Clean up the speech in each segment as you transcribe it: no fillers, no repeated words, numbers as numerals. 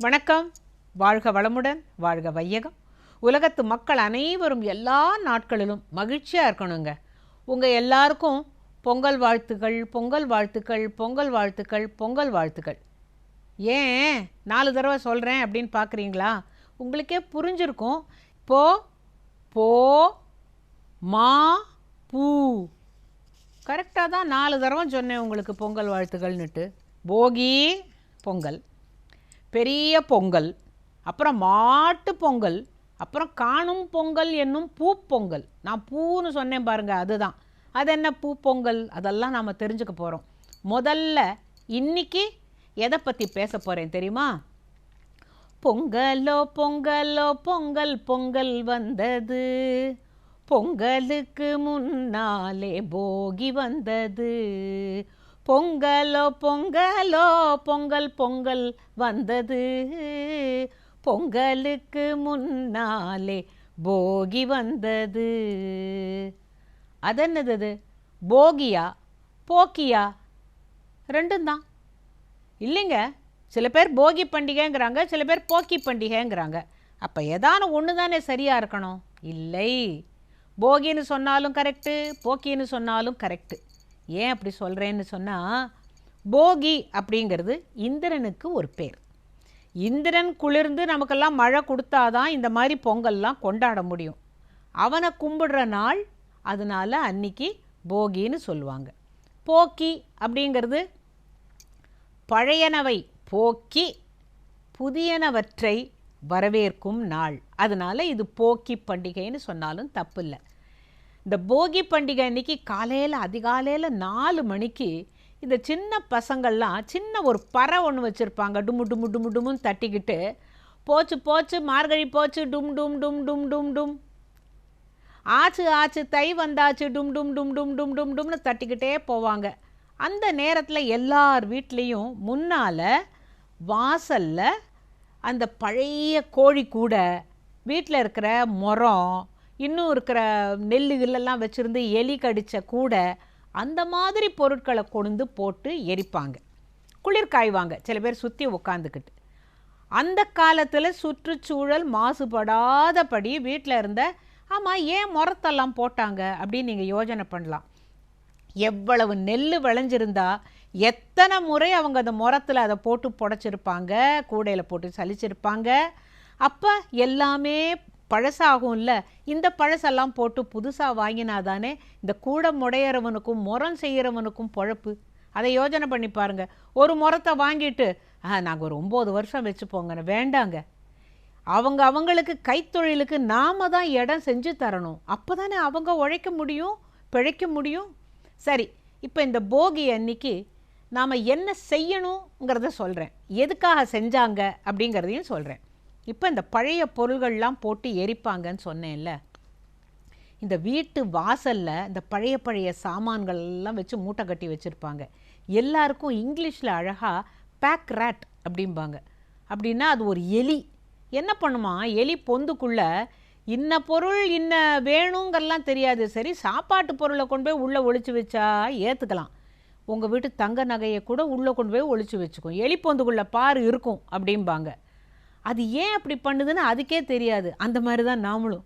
வணக்கம். வாழ்க வளமுடன், வாழ்க வையகம். உலகத்து மக்கள் அனைவரும் எல்லா நாட்களிலும் மகிழ்ச்சியாக இருக்கணுங்க. உங்கள் எல்லாருக்கும் பொங்கல் வாழ்த்துக்கள், பொங்கல் வாழ்த்துக்கள், பொங்கல் வாழ்த்துக்கள், பொங்கல் வாழ்த்துக்கள். ஏன் 4 தடவை சொல்கிறேன் அப்படின்னு பார்க்குறீங்களா? உங்களுக்கே புரிஞ்சிருக்கும். போ போ மா பூ கரெக்டாக தான் 4 தடவை சொன்னேன் உங்களுக்கு பொங்கல் வாழ்த்துக்கள்னுட்டு. போகி பொங்கல், பெரிய பொங்கல், அப்புறம் மாட்டு பொங்கல், அப்புறம் காணும் பொங்கல் என்னும் பூப்பொங்கல். நான் பூன்னு சொன்னேன் பாருங்கள், அதுதான். அது என்ன பூப்பொங்கல்? அதெல்லாம் நாம் தெரிஞ்சுக்க போகிறோம். முதல்ல இன்னைக்கு எதை பற்றி பேச போகிறேன் தெரியுமா? பொங்கலோ பொங்கலோ பொங்கல் பொங்கல் வந்தது, பொங்கலுக்கு முன்னாலே போகி வந்தது. பொங்கலோ பொங்கலோ பொங்கல் பொங்கல் வந்தது, பொங்கலுக்கு முன்னாலே போகி வந்தது. அதென்னது? போகியா போக்கியா? ரெண்டும் தான் இல்லைங்க. சில பேர் போகி பண்டிகைங்கிறாங்க, சில பேர் போக்கி பண்டிகைங்கிறாங்க. அப்போ ஏதான ஒன்று தானே சரியாக இருக்கணும்? இல்லை, போகின்னு சொன்னாலும் கரெக்டு, போக்கின்னு சொன்னாலும் கரெக்டு. ஏன் அப்படி சொல்கிறேன்னு சொன்னால், போகி அப்படிங்கிறது இந்திரனுக்கு ஒரு பேர். இந்திரன் குளிர்ந்து நமக்கெல்லாம் மழை கொடுத்தாதான் இந்த மாதிரி பொங்கல்லாம் கொண்டாட முடியும். அவனை கும்பிடுற நாள், அதனால அன்னைக்கு போகின்னு சொல்லுவாங்க. போக்கி அப்படிங்கிறது பழையனவை போக்கி புதியனவற்றை வரவேற்கும் நாள். அதனால் இது போக்கி பண்டிகைன்னு சொன்னாலும் தப்பு இல்லை. இந்த போகி பண்டிகை அன்றைக்கி காலையில் அதிகாலையில் 4 மணிக்கு இந்த சின்ன பசங்கள்லாம் சின்ன ஒரு பறை ஒன்று வச்சுருப்பாங்க. டும்மு டும்மு டும்மு டும்முன்னு தட்டிக்கிட்டு, போச்சு போச்சு மார்கழி போச்சு டும் டும் டும் டும் டும் டும், ஆச்சு ஆச்சு தை வந்தாச்சு டும் டும் டும் டும் டும் டும் டும்னு தட்டிக்கிட்டே போவாங்க. அந்த நேரத்தில் எல்லார் வீட்லேயும் முன்னால் வாசலில் அந்த பழைய கோழி கூட, வீட்டில் இருக்கிற முறம், இன்னும் இருக்கிற நெல்லுகளெல்லாம் வச்சுருந்து எலி கடித்த கூட, அந்த மாதிரி பொருட்களை கொண்டு போட்டு எரிப்பாங்க. குளிர் காய்வாங்க சில பேர் சுற்றி உட்காந்துக்கிட்டு. அந்த காலத்தில் சுற்றுச்சூழல் மாசுபடாதபடி வீட்டில் இருந்த, ஆமாம் ஏன் முறத்தெல்லாம் போட்டாங்க அப்படின்னு நீங்கள் யோஜனை பண்ணலாம். எவ்வளவு நெல் விளைஞ்சிருந்தா எத்தனை முறை அவங்க அந்த முறத்தில் அதை போட்டு புடைச்சிருப்பாங்க, கூடையில் போட்டு சலிச்சிருப்பாங்க. அப்போ எல்லாமே பழசாகும்ல. இந்த பழசெல்லாம் போட்டு புதுசாக வாங்கினாதானே இந்த கூடை முடையிறவனுக்கும் முறம் செய்கிறவனுக்கும் பொழப்பு. அதை யோஜனை பண்ணி பாருங்கள். ஒரு முறத்தை வாங்கிட்டு நாங்கள் ஒரு 9 வருஷம் வச்சுப்போங்க, வேண்டாங்க. அவங்களுக்கு கைத்தொழிலுக்கு நாம் தான் இடம் செஞ்சு தரணும். அப்போ தானே அவங்க உழைக்க முடியும், பிழைக்க முடியும். சரி, இப்போ இந்த போகி அன்னைக்கு நாம் என்ன செய்யணுங்கிறத சொல்கிறேன், எதுக்காக செஞ்சாங்க அப்படிங்கிறதையும் சொல்கிறேன். இப்போ இந்த பழைய பொருள்கள்லாம் போட்டு எரிப்பாங்கன்னு சொன்னேன்ல, இந்த வீட்டு வாசலில் இந்த பழைய பழைய சாமான்கள்லாம் வச்சு மூட்டை கட்டி வச்சுருப்பாங்க. எல்லாருக்கும் இங்கிலீஷில் அழகாக பேக் ரேட் அப்படிம்பாங்க. அப்படின்னா அது ஒரு எலி. என்ன பண்ணுமா, எலி பொந்துக்குள்ளே இன்ன பொருள் இன்ன வேணுங்கிறலாம் தெரியாது. சரி, சாப்பாட்டு பொருளை கொண்டு போய் உள்ளே ஒழிச்சு வச்சா ஏற்றுக்கலாம். உங்கள் வீட்டு தங்க நகையை கூட உள்ளே கொண்டு போய் ஒழிச்சு வச்சுக்கும். எலி பொந்துக்குள்ளே பாரு இருக்கும் அப்படிம்பாங்க. அது ஏன் அப்படி பண்ணுதுன்னு அதுக்கே தெரியாது. அந்த மாதிரி தான் நாமளும்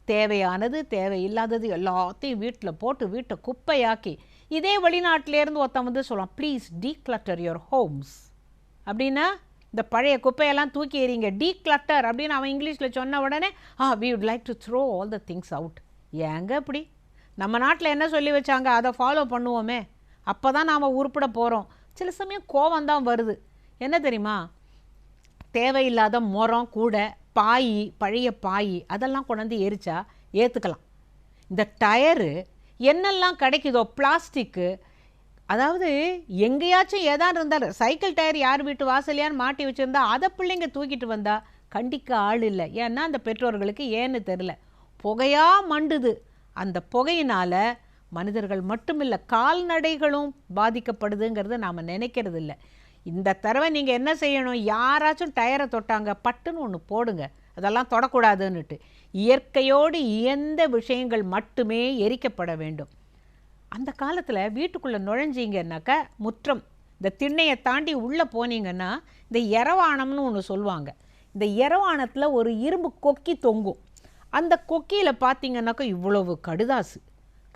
தேவையானது தேவையில்லாதது எல்லாத்தையும் வீட்டில் போட்டு வீட்டை குப்பையாக்கி, இதே வெளிநாட்டிலேருந்து ஒருத்தன் வந்து சொல்லுவான், ப்ளீஸ் டீக்ளட்டர் யுவர் ஹோம்ஸ் அப்படின்னா, இந்த பழைய குப்பையெல்லாம் தூக்கி எறிங்க, டீக்ளட்டர் அப்படின்னு அவன் இங்கிலீஷில் சொன்ன உடனே we would like to throw all the things out. ஏங்க அப்படி? நம்ம நாட்டில் என்ன சொல்லி வச்சாங்க அதை ஃபாலோ பண்ணுவோமே, அப்போ தான் நாம் உருப்பிட போகிறோம். சில சமயம் கோவம்தான் வருது. என்ன தெரியுமா, தேவையில்லாத முறம் கூட, பாய், பழைய பாய் அதெல்லாம் கொண்டாந்து எரிச்சா ஏற்றுக்கலாம். இந்த டயரு என்னெல்லாம் கிடைக்குதோ பிளாஸ்டிக்கு, அதாவது எங்கேயாச்சும் ஏதாவது இருந்தாலும் சைக்கிள் டயர் யார் வீட்டு வாசலையான்னு மாட்டி வச்சுருந்தா அதை பிள்ளைங்க தூக்கிட்டு வந்தால் கண்டிக்க ஆள் இல்லை. ஏன்னா அந்த பெற்றோர்களுக்கு ஏன்னு தெரில, புகையாக மண்டுது. அந்த புகையினால் மனிதர்கள் மட்டுமில்லை கால்நடைகளும் பாதிக்கப்படுதுங்கிறத நாம் நினைக்கிறது இல்லை. இந்த தடவை நீங்கள் என்ன செய்யணும், யாராச்சும் டயரை தொட்டாங்க பட்டுன்னு ஒன்று போடுங்க, அதெல்லாம் தொடக்கூடாதுன்னுட்டு. இயற்கையோடு இயந்த விஷயங்கள் மட்டுமே எரிக்கப்பட வேண்டும். அந்த காலத்தில் வீட்டுக்குள்ளே நுழைஞ்சிங்கன்னாக்கா முற்றம் இந்த திண்ணையை தாண்டி உள்ளே போனீங்கன்னா இந்த எரவாணம்னு ஒன்று சொல்லுவாங்க. இந்த எரவாணத்தில் ஒரு இரும்பு கொக்கி தொங்கும். அந்த கொக்கியில் பார்த்தீங்கன்னாக்கா இவ்வளவு கடுதாசு.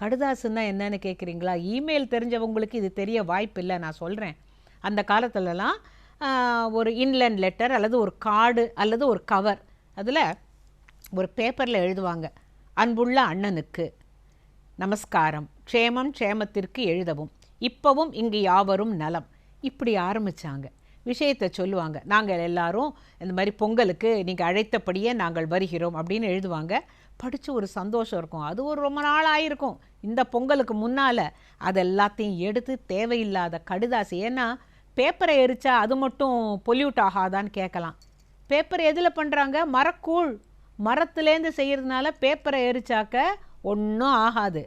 கடுதாசுன்னா என்னன்னு கேட்குறீங்களா? இமெயில் தெரிஞ்சவங்களுக்கு இது தெரிய வாய்ப்பு இல்லை, நான் சொல்கிறேன். அந்த காலத்துலலாம் ஒரு இன்லேண்ட் லெட்டர் அல்லது ஒரு கார்டு அல்லது ஒரு கவர், அதில் ஒரு பேப்பரில் எழுதுவாங்க, அன்புள்ள அண்ணனுக்கு நமஸ்காரம், க்ஷேமம் க்ஷேமத்திற்கு எழுதவும், இப்பவும் இங்கு யாவரும் நலம், இப்படி ஆரம்பித்தாங்க. விஷயத்தை சொல்லுவாங்க. நாங்கள் எல்லாரும் இந்த மாதிரி பொங்கலுக்கு நீங்கள் அழைத்தபடியே நாங்கள் வருகிறோம் அப்படின்னு எழுதுவாங்க. படித்து ஒரு சந்தோஷம் இருக்கும். அது ஒரு ரொம்ப நாள் ஆகிருக்கும். இந்த பொங்கலுக்கு முன்னால் அது எல்லாத்தையும் எடுத்து தேவையில்லாத கடுதாசு, ஏன்னா பேப்பரை எரிச்சா அது மட்டும் பொல்யூட் ஆகாதான்னு கேட்கலாம். பேப்பர் எதில் பண்ணுறாங்க? மரக்கூழ், மரத்துலேருந்து செய்கிறதுனால பேப்பரை எரிச்சாக்க ஒன்றும் ஆகாது,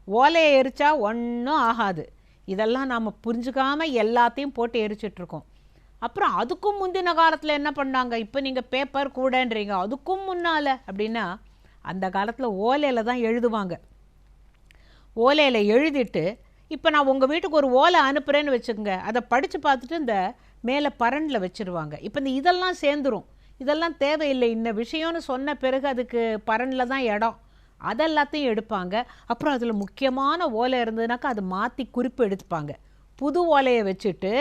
ஓலையை எரிச்சா ஒன்றும் ஆகாது. இதெல்லாம் நாம் புரிஞ்சுக்காமல் எல்லாத்தையும் போட்டு எரிச்சிட்ருக்கோம். அப்புறம் அதுக்கும் முந்தின காலத்தில் என்ன பண்ணாங்க? இப்போ நீங்கள் பேப்பர் கூடன்றீங்க, அதுக்கும் முன்னால் அப்படின்னா அந்த காலத்தில் ஓலையில் தான் எழுதுவாங்க. ஓலையில் எழுதிட்டு இப்போ நான் உங்கள் வீட்டுக்கு ஒரு ஓலை அனுப்புகிறேன்னு வச்சுக்கோங்க, அதை படித்து பார்த்துட்டு இந்த மேலே பரண்டில் வச்சுருவாங்க. இப்போ இந்த இதெல்லாம் சேர்ந்துடும். இதெல்லாம் தேவையில்லை இந்த விஷயம்னு சொன்ன பிறகு அதுக்கு பரண்டில் தான் இடம், அதெல்லாத்தையும் எடுப்பாங்க. அப்புறம் அதில் முக்கியமான ஓலை இருந்ததுனாக்கா அதை மாற்றி குறிப்பு எடுத்துப்பாங்க. புது ஓலையை வச்சுட்டு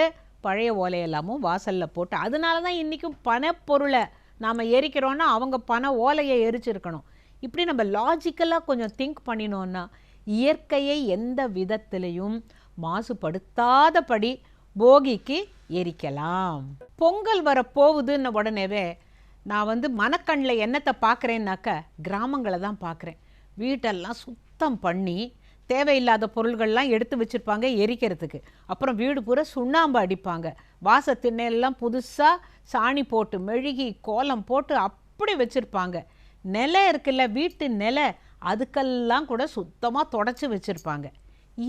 பழைய ஓலையெல்லாமும் வாசலில் போட்டு, அதனால தான் இன்றைக்கும் பணப்பொருளை நாம் எரிக்கிறோன்னா அவங்க பண ஓலையை எரிச்சிருக்கணும். இப்படி நம்ம லாஜிக்கலாக கொஞ்சம் திங்க் பண்ணினோன்னா இயற்கையை எந்த விதத்திலையும் மாசுபடுத்தாதபடி போகிக்கு எரிக்கலாம். பொங்கல் வர போகுதுன்னு உடனேவே நான் மனக்கண்ணில் என்னத்தை பார்க்குறேன்னாக்கா கிராமங்களை தான் பார்க்குறேன். வீட்டெல்லாம் சுத்தம் பண்ணி தேவையில்லாத பொருள்கள்லாம் எடுத்து வச்சுருப்பாங்க எரிக்கிறதுக்கு. அப்புறம் வீடு பூரா சுண்ணாம்பு அடிப்பாங்க. வாச திண்ணையெல்லாம் புதுசாக சாணி போட்டு மெழுகி கோலம் போட்டு அப்படி வச்சுருப்பாங்க. நிலை இருக்குல்ல, வீட்டு நிலை, அதுக்கெல்லாம் கூட சுத்தமாக தொடச்சி வச்சுருப்பாங்க.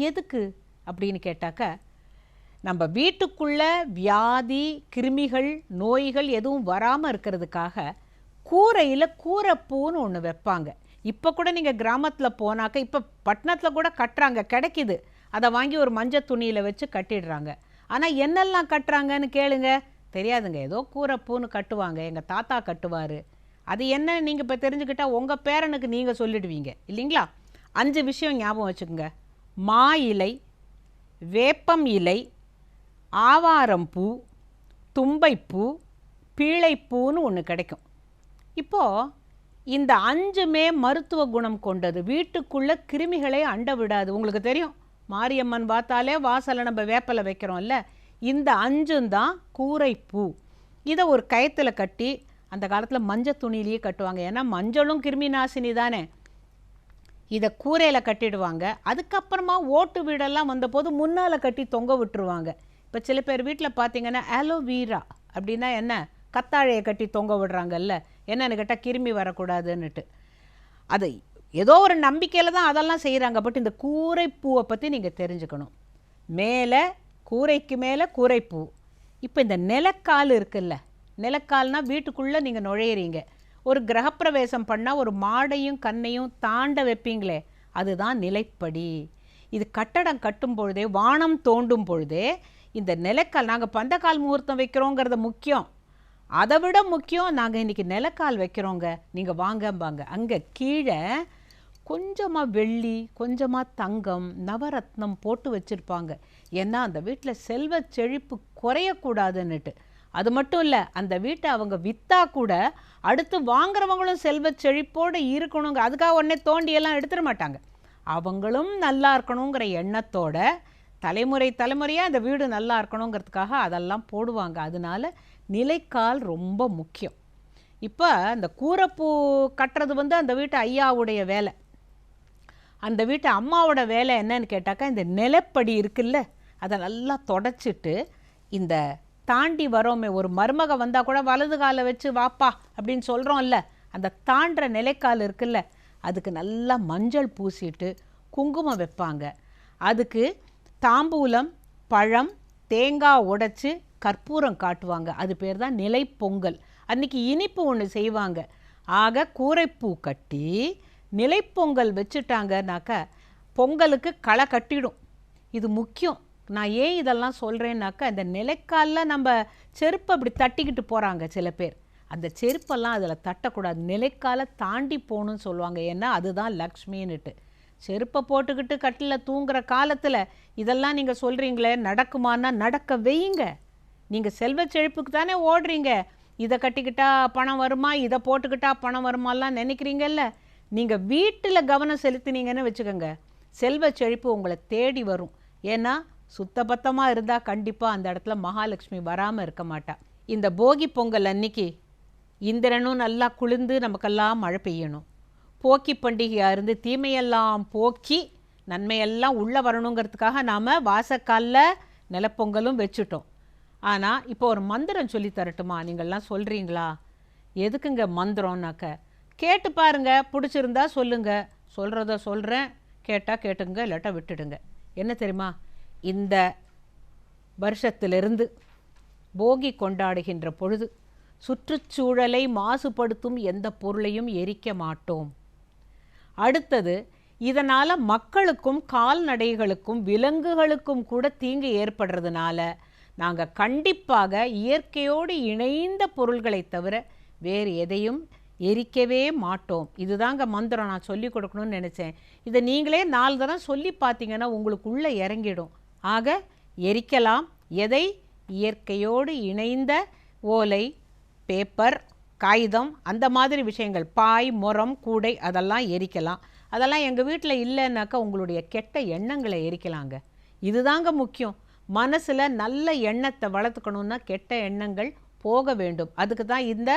எதுக்கு அப்படின்னு கேட்டாக்கா, நம்ம வீட்டுக்குள்ளே வியாதி கிருமிகள் நோய்கள் எதுவும் வராமல் இருக்கிறதுக்காக கூரையில் கூரைப்பூன்னு ஒன்று வைப்பாங்க. இப்போ கூட நீங்கள் கிராமத்தில் போனாக்க, இப்போ பட்டணத்தில் கூட கட்டுறாங்க, கிடைக்கிது. அதை வாங்கி ஒரு மஞ்சள் துணியில் வச்சு கட்டிடுறாங்க. ஆனால் என்னெல்லாம் கட்டுறாங்கன்னு கேளுங்க, தெரியாதுங்க. ஏதோ கூரைப்பூன்னு கட்டுவாங்க, எங்கள் தாத்தா கட்டுவார். அது என்ன நீங்கள் இப்போ தெரிஞ்சுக்கிட்டால் உங்கள் பேரனுக்கு நீங்கள் சொல்லிடுவீங்க இல்லைங்களா? 5 விஷயம் ஞாபகம் வச்சுக்கோங்க. மா இலை, வேப்பம் இலை, ஆவாரம்பூ, தும்பைப்பூ, பீழைப்பூன்னு ஒன்று கிடைக்கும். இப்போது இந்த 5மே மருத்துவ குணம் கொண்டது. வீட்டுக்குள்ளே கிருமிகளை அண்ட விடாது. உங்களுக்கு தெரியும், மாரியம்மன் பார்த்தாலே வாசலை நம்ம வேப்பலை வைக்கிறோம்ல, இந்த 5ம் தான் கூரைப்பூ. இதை ஒரு கயத்தில் கட்டி அந்த காலத்தில் மஞ்சள் துணியிலேயே கட்டுவாங்க. ஏன்னா மஞ்சளும் கிருமி நாசினி தானே. இதை கூரையில் கட்டிடுவாங்க. அதுக்கப்புறமா ஓட்டு வீடெல்லாம் வந்தபோது முன்னால் கட்டி தொங்க விட்டுருவாங்க. இப்போ சில பேர் வீட்டில் பார்த்தீங்கன்னா ஆலோவீரா அப்படின்னா என்ன, கத்தாழையை கட்டி தொங்க விடுறாங்கல்ல, என்னன்னு கேட்டால் கிருமி வரக்கூடாதுன்னுட்டு. அது ஏதோ ஒரு நம்பிக்கையில் தான் அதெல்லாம் செய்கிறாங்க. பட் இந்த கூரைப்பூவை பற்றி நீங்கள் தெரிஞ்சுக்கணும். மேலே கூரைக்கு மேலே கூரைப்பூ. இப்போ இந்த நிலக்கால் இருக்குல்ல, நிலக்கால்னால் வீட்டுக்குள்ளே நீங்கள் நுழையிறீங்க. ஒரு கிரகப்பிரவேசம் பண்ணால் ஒரு மாடையும் கண்ணையும் தாண்ட வைப்பீங்களே, அதுதான் நிலைப்படி. இது கட்டடம் கட்டும் பொழுதே, வானம் தோண்டும் பொழுதே இந்த நிலக்கால், நாங்கள் பந்தக்கால் முகூர்த்தம் வைக்கிறோங்கிறத முக்கியம், அதை விட முக்கியம் நாங்கள் இன்றைக்கி நிலக்கால் வைக்கிறோங்க, நீங்கள் வாங்கம்பாங்க. அங்கே கீழே கொஞ்சமாக வெள்ளி கொஞ்சமாக தங்கம் நவரத்னம் போட்டு வச்சுருப்பாங்க. ஏன்னா அந்த வீட்டில் செல்வ செழிப்பு குறையக்கூடாதுன்னுட்டு. அது மட்டும் இல்லை, அந்த வீட்டை அவங்க விற்றா கூட அடுத்து வாங்குறவங்களும் செல்வ செழிப்போடு இருக்கணுங்க. அதுக்காக உடனே தோண்டியெல்லாம் எடுத்துட மாட்டாங்க. அவங்களும் நல்லா இருக்கணுங்கிற எண்ணத்தோட தலைமுறை தலைமுறையாக அந்த வீடு நல்லா இருக்கணுங்கிறதுக்காக அதெல்லாம் போடுவாங்க. அதனால நிலைக்கால் ரொம்ப முக்கியம். இப்போ அந்த கூரைப்பூ கட்டுறது அந்த வீட்டு ஐயாவுடைய வேலை. அந்த வீட்டு அம்மாவோட வேலை என்னன்னு கேட்டாக்கா, இந்த நிலப்படி இருக்குல்ல, அதை நல்லா தொடச்சிட்டு, இந்த தாண்டி வரோமே, ஒரு மருமக வந்தால் கூட வலது காலை வச்சு வாப்பா அப்படின்னு சொல்கிறோம்ல, அந்த தாண்டுற நிலைக்கால் இருக்குல்ல, அதுக்கு நல்லா மஞ்சள் பூசிட்டு குங்குமம் வைப்பாங்க. அதுக்கு தாம்பூலம் பழம் தேங்காய் உடைச்சி கற்பூரம் காட்டுவாங்க. அது பேர் தான் நிலை பொங்கல். அன்றைக்கி இனிப்பு ஒன்று செய்வாங்க. ஆக கூரைப்பூ கட்டி நிலைப்பொங்கல் வச்சுட்டாங்கனாக்கா பொங்கலுக்கு களை கட்டிடும். இது முக்கியம். நான் ஏன் இதெல்லாம் சொல்கிறேன்னாக்கா, இந்த நிலைக்காலில் நம்ம செருப்பை அப்படி தட்டிக்கிட்டு போகிறாங்க சில பேர். அந்த செருப்பெல்லாம் அதில் தட்டக்கூடாது, நிலைக்கால தாண்டி போகணுன்னு சொல்லுவாங்க. ஏன்னா அதுதான் லக்ஷ்மின்னுட்டு. செருப்பை போட்டுக்கிட்டு கட்டில் தூங்குற காலத்தில் இதெல்லாம் நீங்கள் சொல்கிறீங்களே, நடக்குமானா நடக்க வையுங்க. நீங்கள் செல்வ செழிப்புக்கு தானே ஓடுறீங்க. இதை கட்டிக்கிட்டா பணம் வருமா, இதை போட்டுக்கிட்டா பணம் வருமாலாம் நினைக்கிறீங்கல்ல. நீங்கள் வீட்டில் கவனம் செலுத்தினீங்கன்னு வச்சுக்கோங்க, செல்வ செழிப்பு உங்களை தேடி வரும். ஏன்னா சுத்தபத்தமாக இருந்தால் கண்டிப்பாக அந்த இடத்துல மகாலட்சுமி வராமல் இருக்க மாட்டா. இந்த போகி பொங்கல் அன்னைக்கு இந்திரனும் நல்லா குளிர்ந்து நமக்கெல்லாம் மழை பெய்யணும். போக்கி பண்டிகையாக இருந்து தீமையெல்லாம் போக்கி நன்மையெல்லாம் உள்ளே வரணுங்கிறதுக்காக நாம் வாசக்காலில் நிலப்பொங்கலும் வச்சுட்டோம். ஆனால் இப்போ ஒரு மந்திரம் சொல்லி தரட்டுமா? நீங்கள்லாம் சொல்கிறீங்களா? எதுக்குங்க மந்திரம்னாக்க, கேட்டு பாருங்க, பிடிச்சிருந்தா சொல்லுங்க. சொல்கிறத சொல்கிறேன், கேட்டால் கேட்டுங்க, இல்லாட்டா விட்டுடுங்க. என்ன தெரியுமா? இந்த வருஷத்திலிருந்து போகி கொண்டாடுகின்ற பொழுது சுற்றுச்சூழலை மாசுபடுத்தும் எந்த பொருளையும் எரிக்க மாட்டோம். அடுத்தது, இதனால் மக்களுக்கும் கால்நடைகளுக்கும் விலங்குகளுக்கும் கூட தீங்கு ஏற்படுறதுனால நாங்கள் கண்டிப்பாக இயற்கையோடு இணைந்த பொருள்களை தவிர வேறு எதையும் எரிக்கவே மாட்டோம். இதுதாங்க மந்திரம். நான் சொல்லி கொடுக்கணும்னு நினச்சேன். இதை நீங்களே 4 தரம் சொல்லி பார்த்தீங்கன்னா உங்களுக்குள்ளே இறங்கிடும். ஆக எரிக்கலாம். எதை? இயற்கையோடு இணைந்த ஓலை, பேப்பர், காகிதம், அந்த மாதிரி விஷயங்கள், பாய், முறம், கூடை, அதெல்லாம் எரிக்கலாம். அதெல்லாம் எங்கள் வீட்டில் இல்லைன்னாக்கா உங்களுடைய கெட்ட எண்ணங்களை எரிக்கலாங்க. இதுதாங்க முக்கியம். மனசில் நல்ல எண்ணத்தை வளர்த்துக்கணுன்னா கெட்ட எண்ணங்கள் போக வேண்டும். அதுக்கு தான் இந்த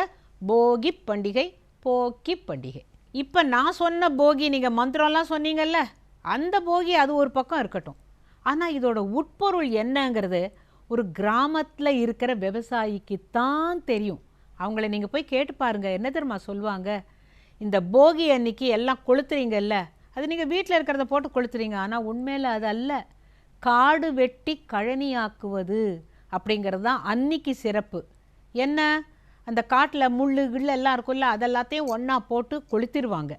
போகி பண்டிகை, போக்கி பண்டிகை. இப்போ நான் சொன்ன போகி, நீங்கள் மந்திரம்லாம் சொன்னீங்கல்ல, அந்த போகி அது ஒரு பக்கம் இருக்கட்டும். ஆனால் இதோட உட்பொருள் என்னங்கிறது ஒரு கிராமத்தில் இருக்கிற விவசாயிக்குத்தான் தெரியும். அவங்கள நீங்கள் போய் கேட்டு பாருங்கள், என்ன தெரியுமா சொல்லுவாங்க? இந்த போகி அன்னைக்கு எல்லாம் கொளுத்துறீங்கல்ல, அது நீங்கள் வீட்டில் இருக்கிறத போட்டு கொளுத்துறீங்க. ஆனால் உண்மையில் அது அல்ல. காடு வெட்டி கழனியாக்குவது அப்படிங்கிறது தான் அன்னைக்கு சிறப்பு. என்ன? அந்த காட்டில் முள் கிள்ளு எல்லாம் இருக்குல்ல, அதெல்லாத்தையும் ஒன்றா போட்டு கொளுத்திடுவாங்க.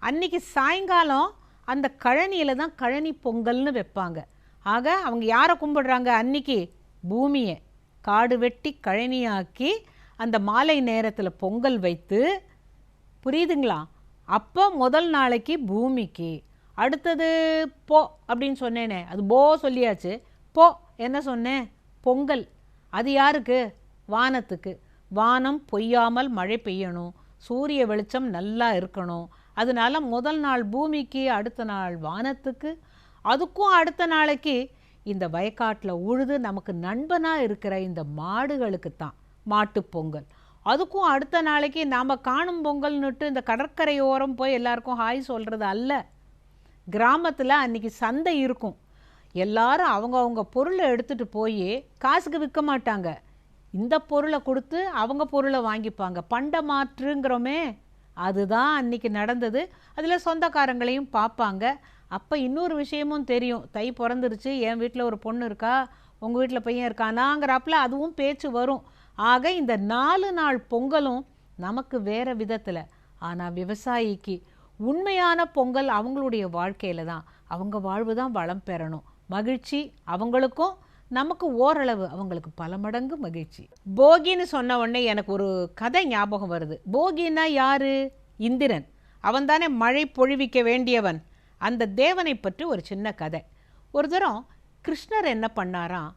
அன்றைக்கி சாயங்காலம் அந்த கழனியில் தான் கழனி பொங்கல்னு வைப்பாங்க. ஆக அவங்க யாரை கும்பிடுறாங்க? அன்றைக்கி பூமியை காடு வெட்டி கழனியாக்கி அந்த மாலை நேரத்தில் பொங்கல் வைத்து, புரியுதுங்களா? அப்போ முதல் நாளைக்கு பூமிக்கு, அடுத்தது போ அப்படின்னு சொன்னேனே, அது போ சொல்லியாச்சு. போ என்ன சொன்னேன்? பொங்கல். அது யாருக்கு? வானத்துக்கு. வானம் பொய்யாமல் மழை பெய்யணும், சூரிய வெளிச்சம் நல்லா இருக்கணும். அதனால முதல் நாள் பூமிக்கு, அடுத்த நாள் வானத்துக்கு, அதுக்கும் அடுத்த நாளைக்கு இந்த வயக்காட்டில் உழுது நமக்கு நண்பனாக இருக்கிற இந்த மாடுகளுக்கு தான் மாட்டுப்பொங்கல். அதுக்கும் அடுத்த நாளைக்கு நாம் காணும் பொங்கல்னுட்டு இந்த கடற்கரையோரம் போய் எல்லாருக்கும் ஹாய் சொல்கிறது அல்ல. கிராமத்தில் அன்றைக்கி சந்தை இருக்கும். எல்லாரும் அவங்க பொருளை எடுத்துகிட்டு போய் காசுக்கு விற்க மாட்டாங்க. இந்த பொருளை கொடுத்து அவங்க பொருளை வாங்கிப்பாங்க. பண்ட மாற்றுங்கிறோமே, அதுதான் அன்றைக்கி நடந்தது. அதில் சொந்தக்காரங்களையும் பார்ப்பாங்க. அப்போ இன்னொரு விஷயமும் தெரியும். தை பிறந்துருச்சு, என் வீட்டில் ஒரு பொண்ணு இருக்கா, உங்கள் வீட்டில் பையன் இருக்கானாங்கிறப்பல அதுவும் பேச்சு வரும். ஆக இந்த 4 நாள் பொங்கலும் நமக்கு வேறு விதத்தில். ஆனால் விவசாயிக்கு உண்மையான பொங்கல் அவங்களுடைய வாழ்க்கையில் தான். அவங்க வாழ்வு தான் வளம் பெறணும். மகிழ்ச்சி அவங்களுக்கும், நமக்கு ஓரளவு, அவங்களுக்கு பல மடங்கு மகிழ்ச்சி. போகின்னு சொன்ன உடனே எனக்கு ஒரு கதை ஞாபகம் வருது. போகின்னா யாரு? இந்திரன். அவன் தானே மழை பொழிவிக்க வேண்டியவன். அந்த தேவனை பற்றி ஒரு சின்ன கதை. ஒரு தரம் கிருஷ்ணர் என்ன பண்ணாராம்,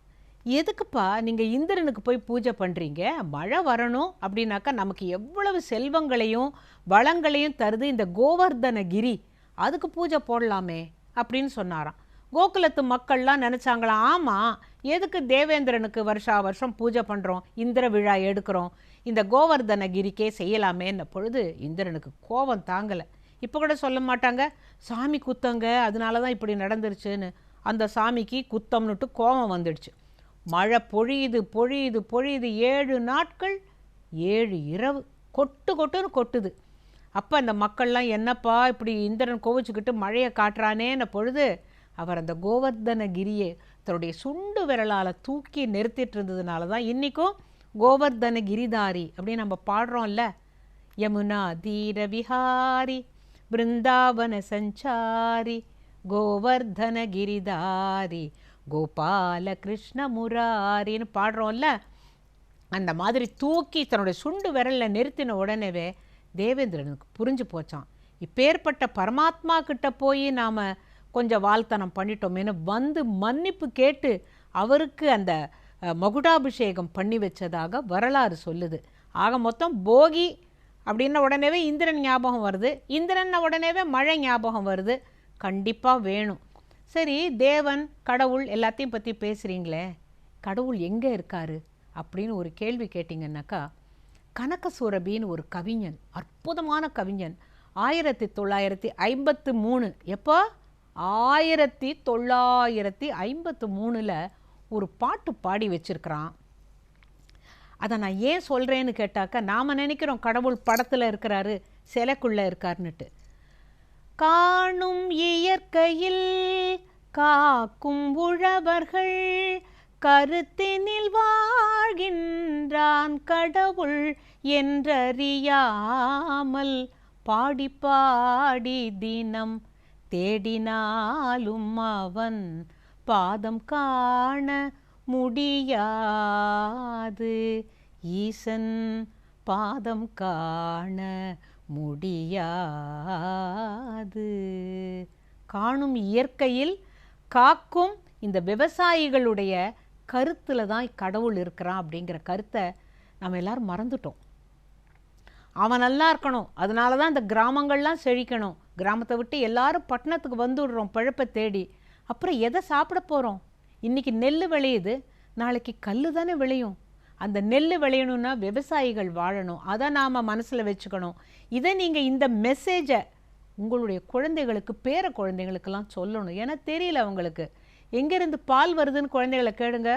எதுக்குப்பா நீங்கள் இந்திரனுக்கு போய் பூஜை பண்ணுறீங்க? மழை வரணும் அப்படின்னாக்கா நமக்கு எவ்வளவு செல்வங்களையும் வளங்களையும் தருது இந்த கோவர்தனகிரி, அதுக்கு பூஜை போடலாமே அப்படின்னு சொன்னாராம். கோகுலத்து மக்கள்லாம் நினச்சாங்களாம், ஆமாம், எதுக்கு தேவேந்திரனுக்கு வருஷா வருஷம் பூஜை பண்ணுறோம், இந்திர விழா எடுக்கிறோம், இந்த கோவர்தனகிரிக்கே செய்யலாமேன்ன பொழுது இந்திரனுக்கு கோபம் தாங்கலை. இப்போ கூட சொல்ல மாட்டாங்க, சாமி குத்தங்க அதனால தான் இப்படி நடந்துருச்சுன்னு. அந்த சாமிக்கு குத்தம்னுட்டு கோபம் வந்துடுச்சு. மழை பொழியுது பொழியுது பொழியுது, 7 நாட்கள் 7 இரவு கொட்டுன்னு கொட்டுது. அப்போ அந்த மக்கள்லாம் என்னப்பா இப்படி இந்திரன் கோவிச்சுக்கிட்டு மழையை காட்டுறானேன்ன பொழுது அவர் அந்த கோவர்தனகிரியை தன்னுடைய சுண்டு விரலால் தூக்கி நிறுத்திட்டு இருந்ததுனால தான் இன்றைக்கும் கோவர்தனகிரிதாரி அப்படின்னு நம்ம பாடுறோம்ல. யமுனா தீர விஹாரி பிருந்தாவன சஞ்சாரி கோவர்தனகிரிதாரி கோபால கிருஷ்ண முராரின்னு பாடுறோம்ல, அந்த மாதிரி தூக்கி தன்னுடைய சுண்டு விரலில் நிறுத்தின உடனேவே தேவேந்திரனுக்கு புரிஞ்சு போச்சான். இப்பேற்பட்ட பரமாத்மா கிட்ட போய் நாம் கொஞ்சம் வாழ்த்தனம் பண்ணிட்டோமேனு வந்து மன்னிப்பு கேட்டு அவருக்கு அந்த மகுடாபிஷேகம் பண்ணி வச்சதாக வரலாறு சொல்லுது. ஆக மொத்தம் போகி அப்படின்ன உடனேவே இந்திரன் ஞாபகம் வருது, இந்திரன் உடனேவே மழை ஞாபகம் வருது. கண்டிப்பாக வேணும். சரி, தேவன் கடவுள் எல்லாத்தையும் பற்றி பேசுகிறீங்களே, கடவுள் எங்கே இருக்காரு அப்படின்னு ஒரு கேள்வி கேட்டிங்கன்னாக்கா, கனகசூரபின்னு ஒரு கவிஞன், அற்புதமான கவிஞன், 1953 எப்போ 1953 ஒரு பாட்டு பாடி வச்சிருக்கிறான். அதை நான் ஏன் சொல்கிறேன்னு கேட்டாக்கா, நாம் நினைக்கிறோம் கடவுள் படத்தில் இருக்கிறாரு, சிலைக்குள்ளே இருக்காருன்னுட்டு. காணும் இயற்கையில் காக்கும் உழவர்கள் கருத்தினில் வாழ்கின்றான் கடவுள் என்றறியாமல் பாடி பாடி தினம் தேடினாலும் அவன் பாதம் காண முடியாது, ஈசன் பாதம் காண முடியாது. காணும் இயற்கையில் காக்கும் இந்த விவசாயிகளுடைய கருத்தில் தான் கடவுள் இருக்கிறான் அப்படிங்கிற கருத்தை நம்ம எல்லாரும் மறந்துட்டோம். அவன் நல்லா இருக்கணும், அதனால தான் இந்த கிராமங்கள்லாம் செழிக்கணும். கிராமத்தை விட்டு எல்லாரும் பட்டணத்துக்கு வந்துடுறோம் பழப்பை தேடி. அப்புறம் எதை சாப்பிட போகிறோம்? இன்றைக்கி நெல் விளையுது, நாளைக்கு கல் தானே விளையும். அந்த நெல் விளையணும்னா விவசாயிகள் வாழணும், அதை நாம் மனசில் வச்சுக்கணும். இதை நீங்கள் இந்த மெசேஜை உங்களுடைய குழந்தைகளுக்கு, பேர குழந்தைகளுக்கெல்லாம் சொல்லணும். ஏன்னா தெரியல அவங்களுக்கு. எங்கேருந்து பால் வருதுன்னு குழந்தைகளை கேளுங்க,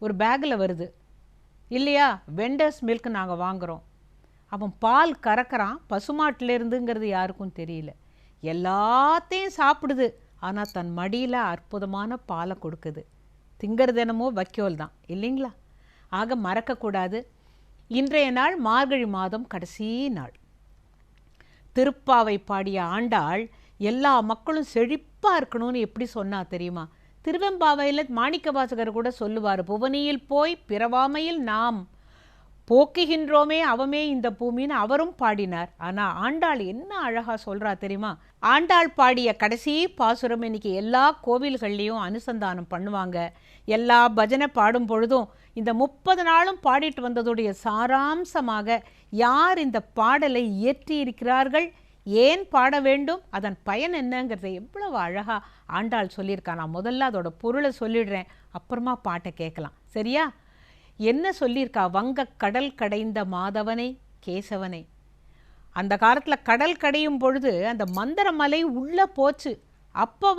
ஒரு பேக்கில் வருது இல்லையா, வெண்டர்ஸ் மில்க் நாங்கள் வாங்குகிறோம். அவன் பால் கறக்கிறான் பசுமாட்டிலேருந்துங்கிறது யாருக்கும் தெரியல. எல்லாத்தையும் சாப்பிடுது, ஆனால் தன் மடியில் அற்புதமான பாலை கொடுக்குது. திங்கிறது என்னமோ வைக்கோல் தான் இல்லைங்களா? ஆக மறக்கக்கூடாது. இன்றைய நாள் மார்கழி மாதம் கடைசி நாள். திருப்பாவை பாடிய ஆண்டாள் எல்லா மக்களும் செழிப்பாக இருக்கணும்னு எப்படி சொன்னா தெரியுமா? திருவெம்பாவையில் மாணிக்கவாசகர் கூட சொல்லுவார், புவனியில் போய் பிறவாமையில் நாம் போக்குகின்றோமே அவமே இந்த பூமின்னு அவரும் பாடினார். ஆனால் ஆண்டாள் என்ன அழகாக சொல்கிறா தெரியுமா? ஆண்டாள் பாடிய கடைசி பாசுரம் இன்னைக்கு எல்லா கோவில்கள்லேயும் அனுசந்தானம் பண்ணுவாங்க. எல்லா பஜனை பாடும் பொழுதும் இந்த 30 நாளும் பாடிட்டு வந்ததுடைய சாராம்சமாக யார் இந்த பாடலை இயற்றி இருக்கிறார்கள், ஏன் பாட வேண்டும், அதன் பயன் என்னங்கிறத எவ்வளவு அழகாக ஆண்டாள் சொல்லியிருக்கா. நான் முதல்ல அதோட பொருளை சொல்லிடுறேன், அப்புறமா பாட்டை கேட்கலாம். சரியா? என்ன சொல்லியிருக்கா? வங்க கடல் கடைந்த மாதவனை கேசவனை. அந்த காலத்தில் கடல் கடையும் பொழுது அந்த மந்திர மலை உள்ளே போச்சு. அப்போ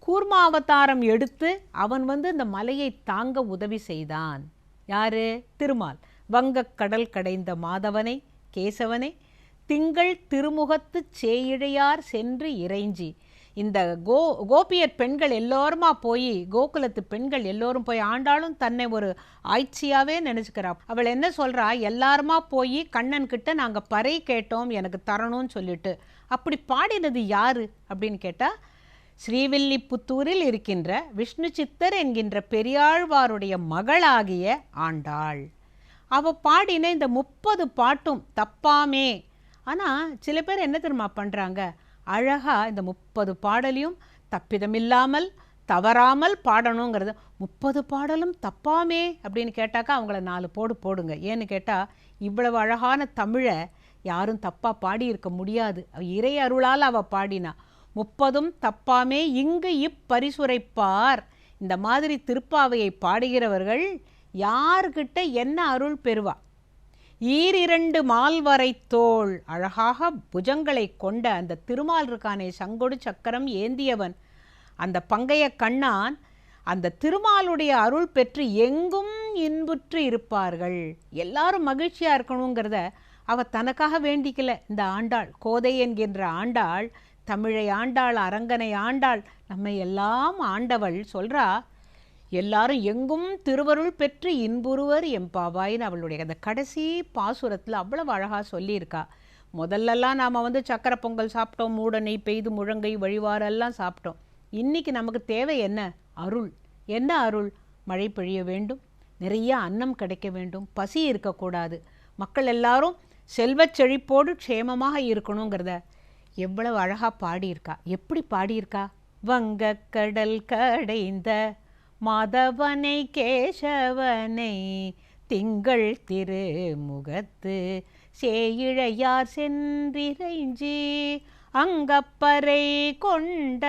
கூர்மாவதாரம் எடுத்து அவன் இந்த மலையை தாங்க உதவி செய்தான். யாரு? திருமால். வங்க கடல் கடைந்த மாதவனை கேசவனை திங்கள் திருமுகத்து சேயிழையார் சென்று இறைஞ்சி. இந்த கோபியர் பெண்கள் எல்லோருமா போய், கோகுலத்து பெண்கள் எல்லோரும் போய், ஆண்டாலும் தன்னை ஒரு ஆய்ச்சியாவே நினச்சிக்கிறா. அவள் என்ன சொல்கிறா? எல்லாருமா போய் கண்ணன் கிட்ட நாங்கள் பறை கேட்டோம், எனக்கு தரணும்னு சொல்லிட்டு. அப்படி பாடினது யாரு அப்படின்னு கேட்டால், ஸ்ரீவில்லிபுத்தூரில் இருக்கின்ற விஷ்ணு சித்தர் என்கின்ற பெரியாழ்வாருடைய மகளாகிய ஆண்டாள். அவள் பாடின இந்த 30 பாட்டும் தப்பாமே. ஆனால் சில பேர் என்ன தெரியுமா பண்ணுறாங்க? அழகாக இந்த 30 பாடலையும் தப்பிதமில்லாமல் தவறாமல் பாடணுங்கிறது. 30 பாடலும் தப்பாமே அப்படின்னு கேட்டாக்கா அவங்கள 4 போடுங்க. ஏன்னு கேட்டால், இவ்வளவு அழகான தமிழை யாரும் தப்பாக பாடியிருக்க முடியாது. இறை அருளால் அவள் பாடினா. 30ம் தப்பாமே இங்கு இப்பரிசுரைப்பார். இந்த மாதிரி திருப்பாவையை பாடுகிறவர்கள் யார்கிட்ட என்ன அருள் பெறுவா? ஈரிரண்டு மால்வரை தோள், அழகாக புஜங்களை கொண்ட அந்த திருமால் இருக்கானே, சங்கொடு சக்கரம் ஏந்தியவன், அந்த பங்கைய கண்ணான், அந்த திருமாலுடைய அருள் பெற்று எங்கும் இன்புற்று இருப்பார்கள். எல்லாரும் மகிழ்ச்சியாக இருக்கணுங்கிறத அவள் தனக்காக வேண்டிக்கல. இந்த ஆண்டாள், கோதை என்கின்ற ஆண்டாள், தமிழை ஆண்டாள், அரங்கனை ஆண்டாள், நம்மை எல்லாம் ஆண்டவள் சொல்கிறா, எல்லாரும் எங்கும் திருவருள் பெற்று இன்புறுவர் எம்பாவாயின்னு அவளுடைய அந்த கடைசி பாசுரத்தில் அவ்வளவு அழகாக சொல்லியிருக்கா. முதல்லலாம் நாம் சக்கரை பொங்கல் சாப்பிட்டோம், மூட நெய் பெய்து முழங்கை வழிவாரெல்லாம் சாப்பிட்டோம். இன்றைக்கி நமக்கு தேவை என்ன? அருள். என்ன அருள்? மழை பெய்ய வேண்டும், நிறைய அன்னம் கிடைக்க வேண்டும், பசி இருக்கக்கூடாது, மக்கள் எல்லாரும் செல்வச் செழிப்போடு க்ஷேமமாக இருக்கணுங்கிறத எவ்வளவு அழகாக பாடியிருக்கா. எப்படி பாடியிருக்கா? வங்கக்கடல் கடைந்த மாதவனை கேசவனை திங்கள் திருமுகத்து சேயிழையார் சென்றிறைஞ்சி அங்கப்பறை கொண்ட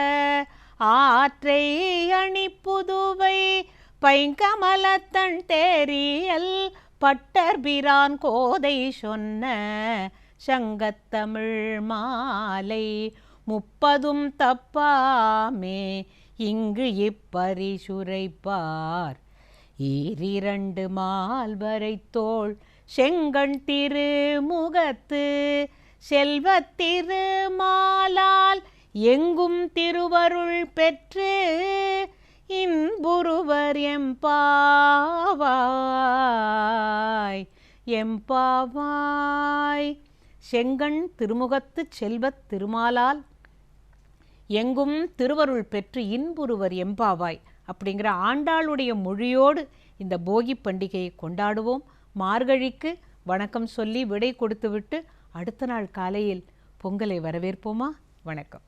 ஆற்றை அணிப்புதுவை பைங்கமலத்தன் தேரியல் பட்டர்பிரான் கோதை சொன்ன சங்கத்தமிழ் மாலை 30 தப்பாமே இங்கு இப்பரிசுரைப்பார். ஈரிரண்டு மால்வரை தோள் செங்கண் திருமுகத்து செல்வத்திருமாலால் எங்கும் திருவருள் பெற்று இன்புருவர் எம்பாவாய் எம்பாவாய். செங்கண் திருமுகத்து செல்வத் திருமாலால் எங்கும் திருவருள் பெற்று இன்புருவர் எம்பாவாய் அப்படிங்கிற ஆண்டாளுடைய மொழியோடு இந்த போகி பண்டிகையை கொண்டாடுவோம். மார்கழிக்கு வணக்கம் சொல்லி விடை கொடுத்துவிட்டு அடுத்த நாள் காலையில் பொங்கலை வரவேற்போமா? வணக்கம்.